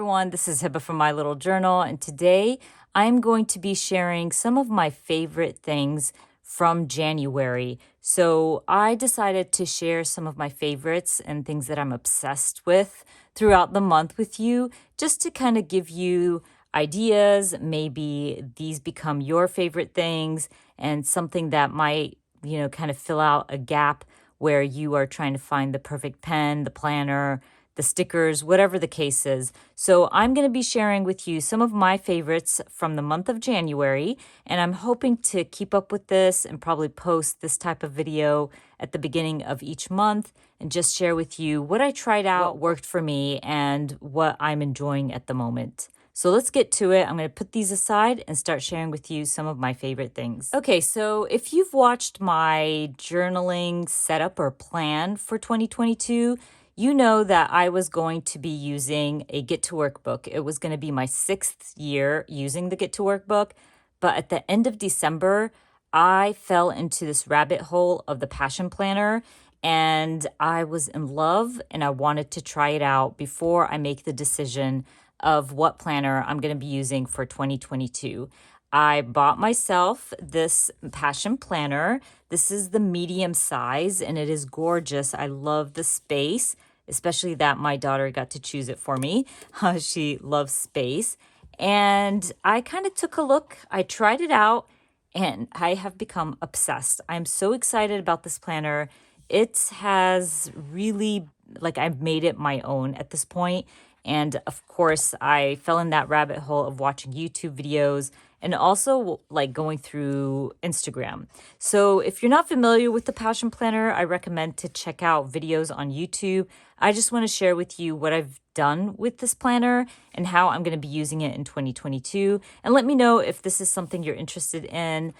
everyone, this is Hiba from My Little Journal, and today I'm going to be sharing some of my favorite things from January. So I decided to share some of my favorites and things that I'm obsessed with throughout the month with you, just to kind of give you ideas. Maybe these become your favorite things and something that might, kind of fill out a gap where you are trying to find the perfect pen, the planner, the stickers, whatever the case is. So I'm going to be sharing with you some of my favorites from the month of January, and I'm hoping to keep up with this and probably post this type of video at the beginning of each month and just share with you what I tried out, what worked for me, and what I'm enjoying at the moment. So let's get to it. I'm going to put these aside and start sharing with you some of my favorite things. Okay, so if you've watched my journaling setup or plan for 2022, you know that I was going to be using a Get to Work book. It was going to be my 6th year using the Get to Work book. But at the end of December, I fell into this rabbit hole of the Passion Planner, and I was in love and I wanted to try it out before I make the decision of what planner I'm going to be using for 2022. I bought myself this Passion Planner. This is the medium size and it is gorgeous. I love the space, especially that my daughter got to choose it for me. She loves space. And I kind of took a look. I tried it out and I have become obsessed. I'm so excited about this planner. It has really, I've made it my own at this point. And of course, I fell in that rabbit hole of watching YouTube videos and also going through Instagram. So if you're not familiar with the Passion Planner, I recommend to check out videos on YouTube. I just want to share with you what I've done with this planner and how I'm going to be using it in 2022. And let me know if this is something you're interested in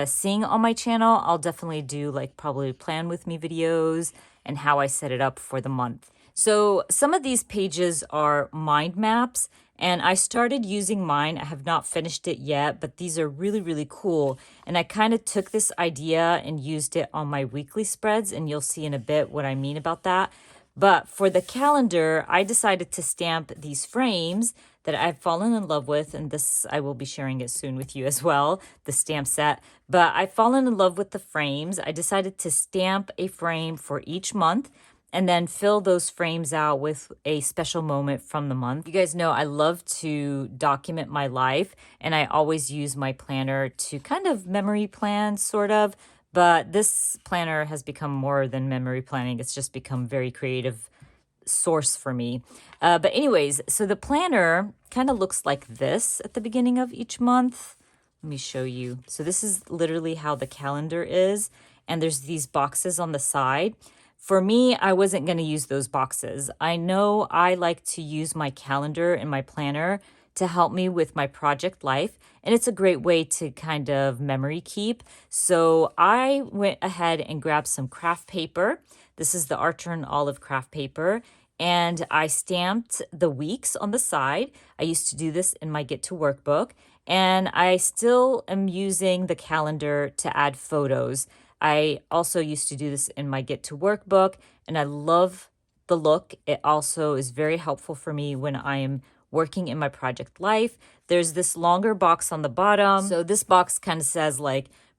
seeing on my channel. I'll definitely do probably plan with me videos and how I set it up for the month. So some of these pages are mind maps, and I started using mine. I have not finished it yet, but these are really, really cool. And I kind of took this idea and used it on my weekly spreads, and you'll see in a bit what I mean about that. But for the calendar, I decided to stamp these frames that I've fallen in love with, and this, I will be sharing it soon with you as well, the stamp set. But I've fallen in love with the frames. I decided to stamp a frame for each month and then fill those frames out with a special moment from the month. You guys know I love to document my life, and I always use my planner to kind of memory plan, sort of. But this planner has become more than memory planning. It's just become very creative source for me. But anyways, so the planner kind of looks like this at the beginning of each month. Let me show you. So this is literally how the calendar is. And there's these boxes on the side. For me, I wasn't going to use those boxes. I know I like to use my calendar and my planner to help me with my project life, and it's a great way to kind of memory keep. So I went ahead and grabbed some craft paper. This is the Archer and Olive craft paper, and I stamped the weeks on the side. I used to do this in my Get to Work book, and I still am using the calendar to add photos. I also used to do this in my Get to Work book, and I love the look. It also is very helpful for me when I am working in my project life. There's this longer box on the bottom. So this box kind of says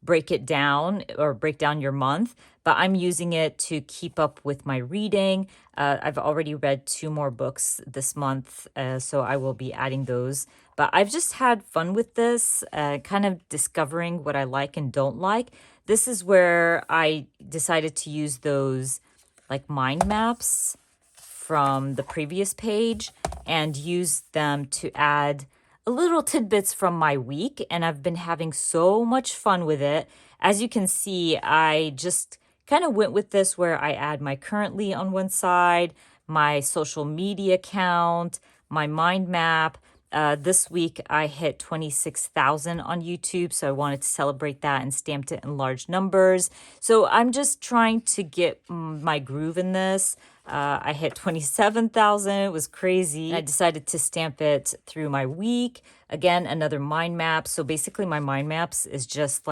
break it down or break down your month, but I'm using it to keep up with my reading. I've already read 2 more books this month, so I will be adding those. But I've just had fun with this, kind of discovering what I like and don't like. This is where I decided to use those mind maps from the previous page and use them to add a little tidbits from my week. And I've been having so much fun with it. As you can see, I just kind of went with this where I add my currently on one side, my social media account, my mind map. This week I hit 26,000 on YouTube, so I wanted to celebrate that and stamped it in large numbers. So I'm just trying to get my groove in this. I hit 27,000. It was crazy. I decided to stamp it through my week. Again, another mind map. So basically my mind maps is just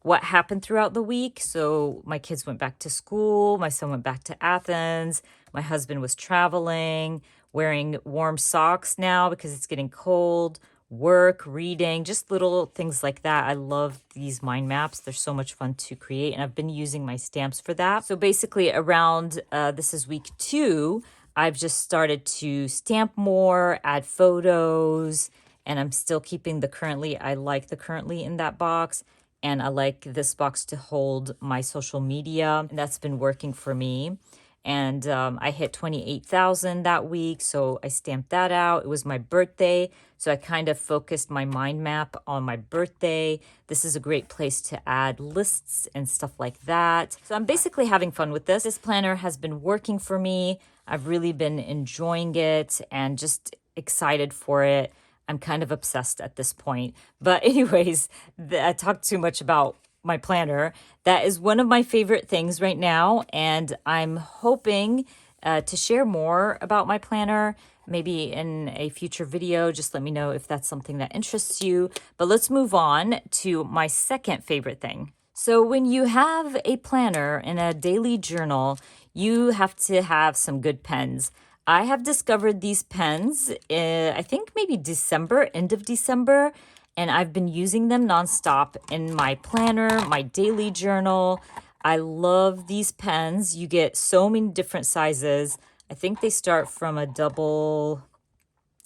what happened throughout the week. So my kids went back to school. My son went back to Athens. My husband was traveling. wearing warm socks now because it's getting cold, work, reading, just little things like that. I love these mind maps. They're so much fun to create, and I've been using my stamps for that. So basically around, this is week 2, I've just started to stamp more, add photos, and I'm still keeping the currently. I like the currently in that box, and I like this box to hold my social media, and that's been working for me. And I hit 28,000 that week, so I stamped that out. It was my birthday, so I kind of focused my mind map on my birthday. This is a great place to add lists and stuff like that. So I'm basically having fun with this. This planner has been working for me. I've really been enjoying it and just excited for it. I'm kind of obsessed at this point. But anyways, I talked too much about my planner. That is one of my favorite things right now, and I'm hoping to share more about my planner, maybe in a future video. Just let me know if that's something that interests you. But let's move on to my second favorite thing. So when you have a planner and a daily journal, you have to have some good pens. I have discovered these pens, I think maybe December, end of December, and I've been using them nonstop in my planner, my daily journal. I love these pens. You get so many different sizes. I think they start from a double,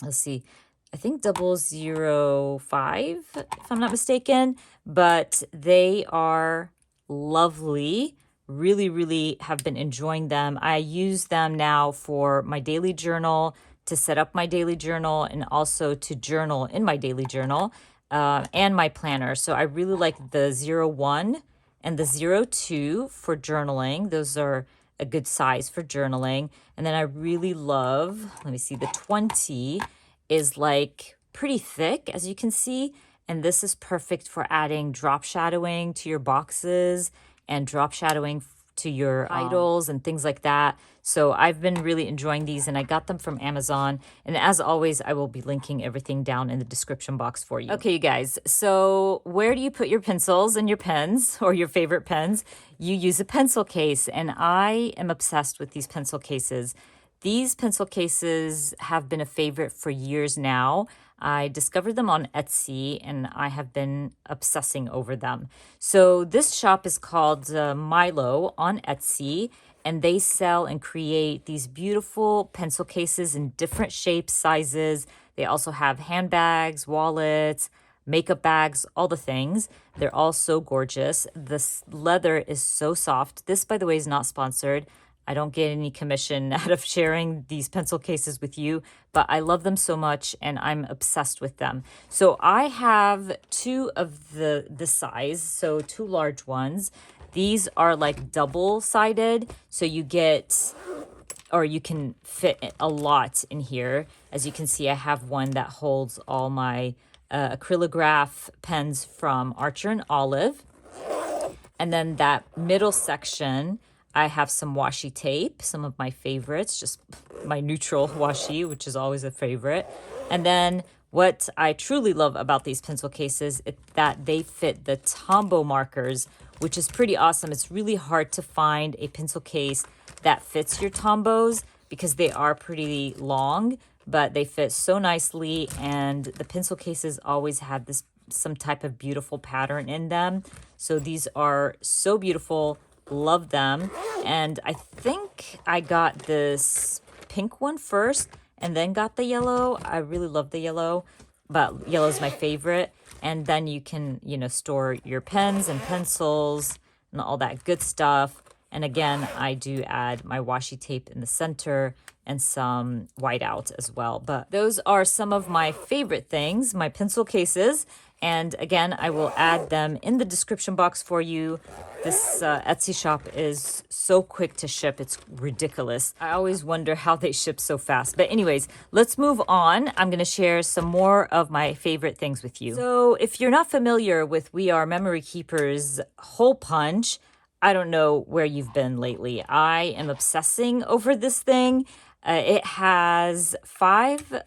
let's see, I think 005, if I'm not mistaken, but they are lovely. Really, really have been enjoying them. I use them now for my daily journal, to set up my daily journal, and also to journal in my daily journal, and my planner. So I really like the 01 and the 02 for journaling. Those are a good size for journaling. And then I really love, let me see, the 20 is like pretty thick, as you can see. And this is perfect for adding drop shadowing to your boxes and drop shadowing to your titles and things like that. So I've been really enjoying these, and I got them from Amazon. And as always, I will be linking everything down in the description box for you. Okay, you guys, so where do you put your pencils and your pens, or your favorite pens? You use a pencil case, and I am obsessed with these pencil cases. These pencil cases have been a favorite for years now. I discovered them on Etsy, and I have been obsessing over them. So this shop is called Milo on Etsy, and they sell and create these beautiful pencil cases in different shapes, sizes. They also have handbags, wallets, makeup bags, all the things. They're all so gorgeous. This leather is so soft. This, by the way, is not sponsored. I don't get any commission out of sharing these pencil cases with you, but I love them so much and I'm obsessed with them. So I have 2 of the size, so 2 large ones. These are like double-sided, so you get, or you can fit a lot in here. As you can see, I have one that holds all my acrylograph pens from Archer and Olive. And then that middle section, I have some washi tape, some of my favorites, just my neutral washi, which is always a favorite. And then what I truly love about these pencil cases is that they fit the Tombow markers, which is pretty awesome. It's really hard to find a pencil case that fits your Tombows because they are pretty long, but they fit so nicely. And the pencil cases always have this some type of beautiful pattern in them. So these are so beautiful. Love them. And I think I got this pink one first and then got the yellow. I really love the yellow, but yellow is my favorite. And then you can, store your pens and pencils and all that good stuff. And again, I do add my washi tape in the center and some whiteout as well. But those are some of my favorite things, my pencil cases. And again, I will add them in the description box for you. This Etsy shop is so quick to ship. It's ridiculous. I always wonder how they ship so fast. But anyways, let's move on. I'm going to share some more of my favorite things with you. So if you're not familiar with We Are Memory Keepers Hole Punch, I don't know where you've been lately. I am obsessing over this thing. It has 5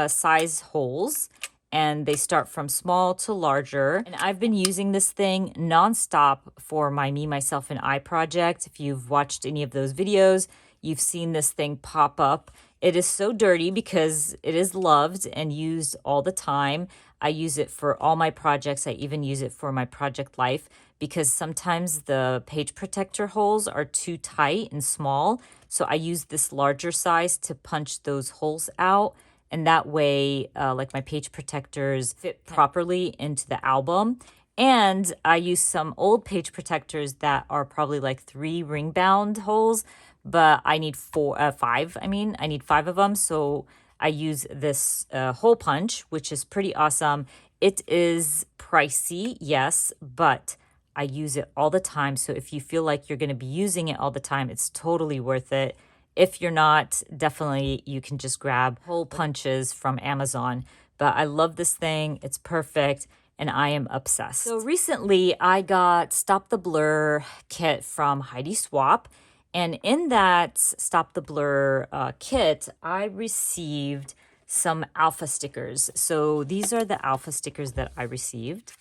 size holes, and they start from small to larger. And I've been using this thing nonstop for my Me, Myself, and I project. If you've watched any of those videos, you've seen this thing pop up It is so dirty because it is loved and used all the time. I use it for all my projects. I even use it for my project life because sometimes the page protector holes are too tight and small. So I use this larger size to punch those holes out. And that way, like my page protectors fit properly into the album. And I use some old page protectors that are probably like 3 ring bound holes, but I need five. I need 5 of them. So I use this hole punch, which is pretty awesome. It is pricey, yes, but I use it all the time. So if you feel like you're going to be using it all the time, it's totally worth it. If you're not, definitely you can just grab hole punches from Amazon. But I love this thing. It's perfect. And I am obsessed. So recently I got Stop the Blur kit from Heidi Swapp. And in that Stop the Blur kit, I received some alpha stickers. So these are the alpha stickers that I received.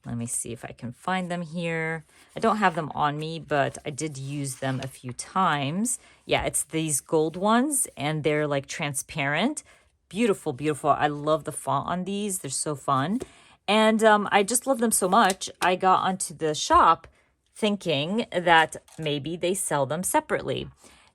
Let me see if I can find them here. I don't have them on me, but I did use them a few times. Yeah, it's these gold ones, and they're like transparent. Beautiful, beautiful. I love the font on these. They're so fun. And I just love them so much. I got onto the shop thinking that maybe they sell them separately.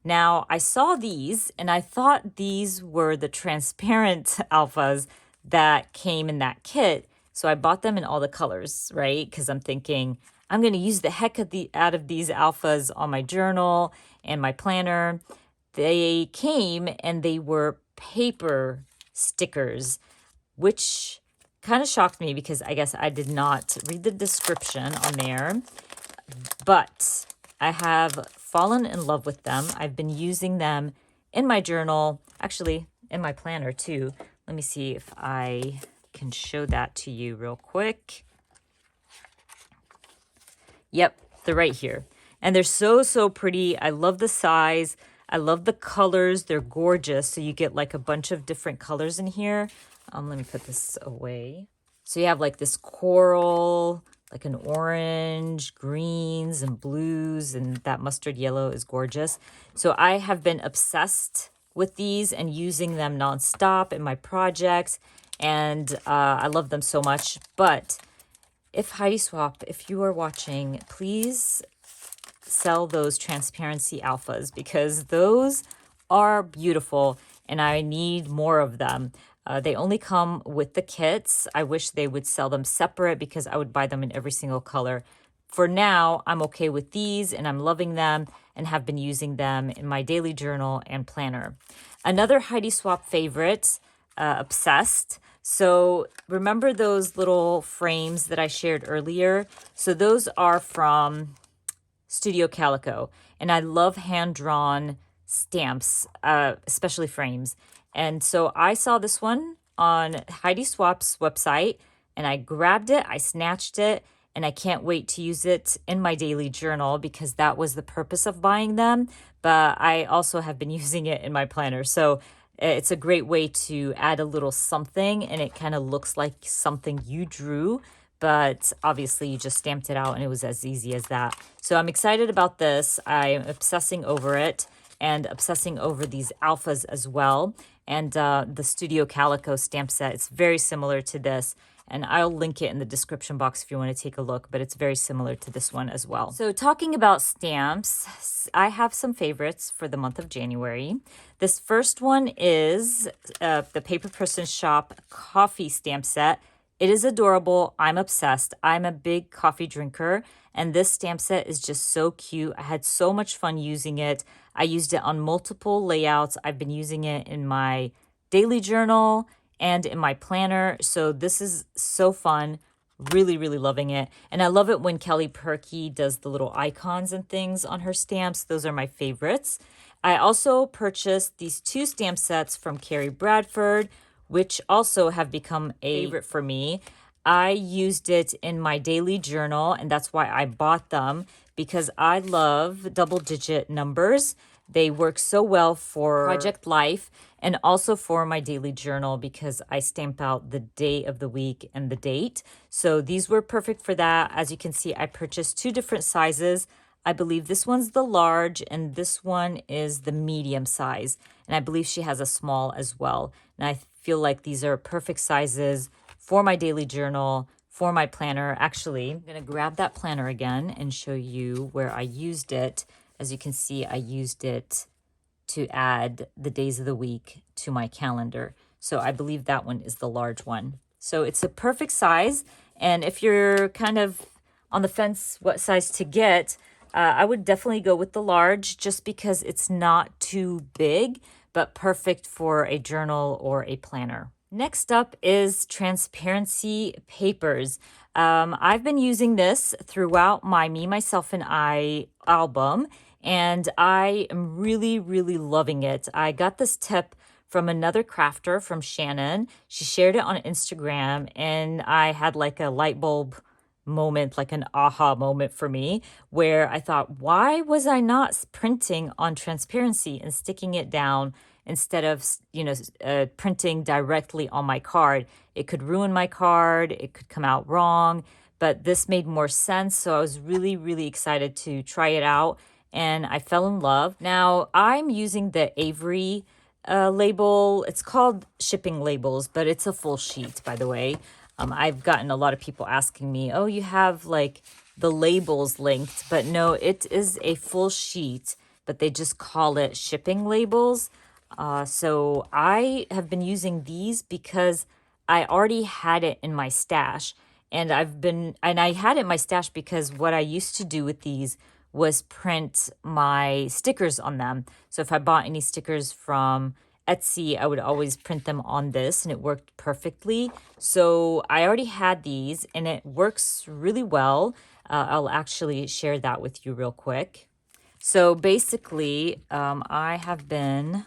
Now, I saw these and I thought these were the transparent alphas that came in that kit. So I bought them in all the colors, right? Because I'm thinking I'm going to use the heck out of these alphas on my journal and my planner. They came and they were paper stickers, which kind of shocked me because I guess I did not read the description on there. But I have fallen in love with them. I've been using them in my journal, actually in my planner too. Let me see if I can show that to you real quick. Yep, they're right here. And they're so, so pretty. I love the size. I love the colors. They're gorgeous. So you get like a bunch of different colors in here. Let me put this away. So you have like this coral, like an orange, greens and blues, and that mustard yellow is gorgeous. So I have been obsessed with these and using them nonstop in my projects, and I love them so much. But if Heidi Swapp, if you are watching, please sell those transparency alphas because those are beautiful and I need more of them. They only come with the kits. I wish they would sell them separate because I would buy them in every single color. For now, I'm okay with these and I'm loving them and have been using them in my daily journal and planner. Another Heidi Swapp favorite, obsessed. So remember those little frames that I shared earlier? So those are from Studio Calico, and I love hand-drawn stamps, especially frames. And so I saw this one on Heidi Swapp's website, and I grabbed it, I snatched it, and I can't wait to use it in my daily journal because that was the purpose of buying them. But I also have been using it in my planner. So it's a great way to add a little something, and it kind of looks like something you drew, but obviously you just stamped it out and it was as easy as that. So I'm excited about this. I'm obsessing over it and obsessing over these alphas as well. And the Studio Calico stamp set, it's very similar to this. And I'll link it in the description box if you want to take a look, but it's very similar to this one as well. So talking about stamps, I have some favorites for the month of January. This first one is the Paper Person Shop coffee stamp set. It is adorable. I'm obsessed. I'm a big coffee drinker, and this stamp set is just so cute. I had so much fun using it. I used it on multiple layouts. I've been using it in my daily journal and in my planner. So this is so fun. Really, really loving it. And I love it when Kelly Perky does the little icons and things on her stamps. Those are my favorites. I also purchased these 2 stamp sets from Carrie Bradford, which also have become a favorite for me. I used it in my daily journal, and that's why I bought them, because I love double-digit numbers. They work so well for project life and also for my daily journal because I stamp out the day of the week and the date. So these were perfect for that. As you can see, I purchased 2 different sizes. I believe this one's the large and this one is the medium size. And I believe she has a small as well. And I feel like these are perfect sizes for my daily journal, for my planner. Actually, I'm going to grab that planner again and show you where I used it. As you can see, I used it to add the days of the week to my calendar. So I believe that one is the large one. So it's a perfect size. And if you're kind of on the fence what size to get, I would definitely go with the large just because it's not too big, but perfect for a journal or a planner. Next up is transparency papers. I've been using this throughout my Me, Myself, and I album, and I am really, really loving it. I got this tip from another crafter, from Shannon. She shared it on Instagram, and I had like a light bulb moment, like an aha moment for me, where I thought, why was I not printing on transparency and sticking it down instead of, printing directly on my card? It could ruin my card, it could come out wrong, but this made more sense. So I was really, really excited to try it out, and I fell in love. Now I'm using the Avery label. It's called shipping labels, but it's a full sheet, by the way. I've gotten a lot of people asking me, oh, you have like the labels linked, but no, it is a full sheet, but they just call it shipping labels. So I have been using these because I already had it in my stash, and I had it in my stash because what I used to do with these was print my stickers on them. So if I bought any stickers from Etsy, I would always print them on this, and it worked perfectly. So I already had these, and it works really well. I'll actually share that with you real quick. So basically, I have been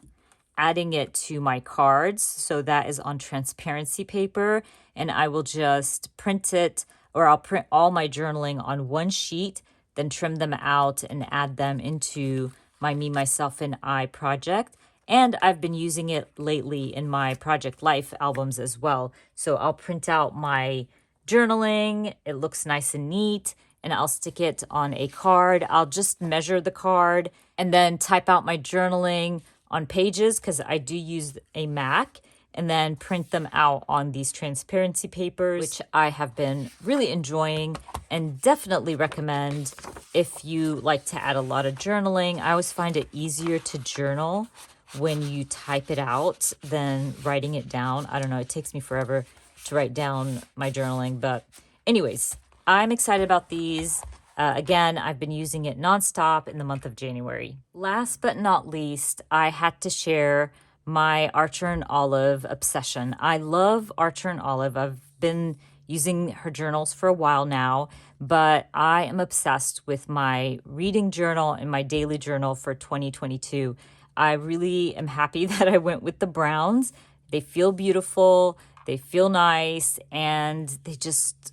adding it to my cards. So that is on transparency paper, and I will just print it, or I'll print all my journaling on one sheet, then trim them out and add them into my Me, Myself, and I project. And I've been using it lately in my Project Life albums as well. So I'll print out my journaling. It looks nice and neat, and I'll stick it on a card. I'll just measure the card and then type out my journaling on Pages, because I do use a Mac, and then print them out on these transparency papers, which I have been really enjoying and definitely recommend if you like to add a lot of journaling. I always find it easier to journal when you type it out than writing it down. I don't know, it takes me forever to write down my journaling. But anyways, I'm excited about these. Again, I've been using it nonstop in the month of January. Last but not least, I had to share my Archer and Olive obsession. I love Archer and Olive. I've been using her journals for a while now, but I am obsessed with my reading journal and my daily journal for 2022. I really am happy that I went with the browns. They feel beautiful, they feel nice, and they're just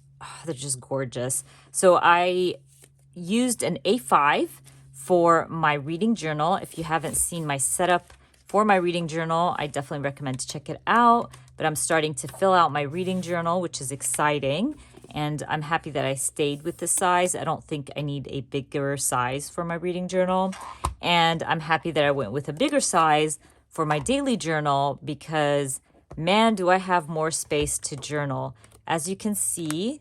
gorgeous. So I used an A5 for my reading journal. If you haven't seen my setup for my reading journal, I definitely recommend to check it out. But I'm starting to fill out my reading journal, which is exciting. And I'm happy that I stayed with this size. I don't think I need a bigger size for my reading journal. And I'm happy that I went with a bigger size for my daily journal because, man, do I have more space to journal. As you can see,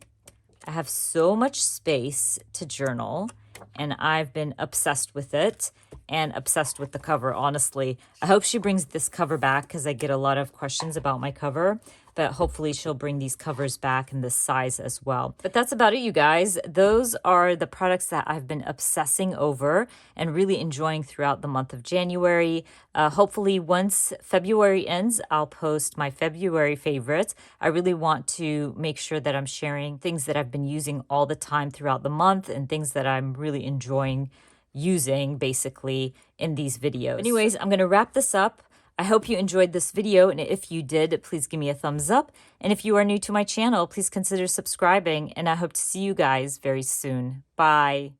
I have so much space to journal, and I've been obsessed with it and obsessed with the cover, honestly. I hope she brings this cover back because I get a lot of questions about my cover, but hopefully she'll bring these covers back in this size as well. But that's about it, you guys. Those are the products that I've been obsessing over and really enjoying throughout the month of January. Hopefully once February ends, I'll post my February favorites. I really want to make sure that I'm sharing things that I've been using all the time throughout the month and things that I'm really enjoying using basically in these videos. Anyways, I'm going to wrap this up. I hope you enjoyed this video, and if you did, please give me a thumbs up. And if you are new to my channel, please consider subscribing, and I hope to see you guys very soon. Bye.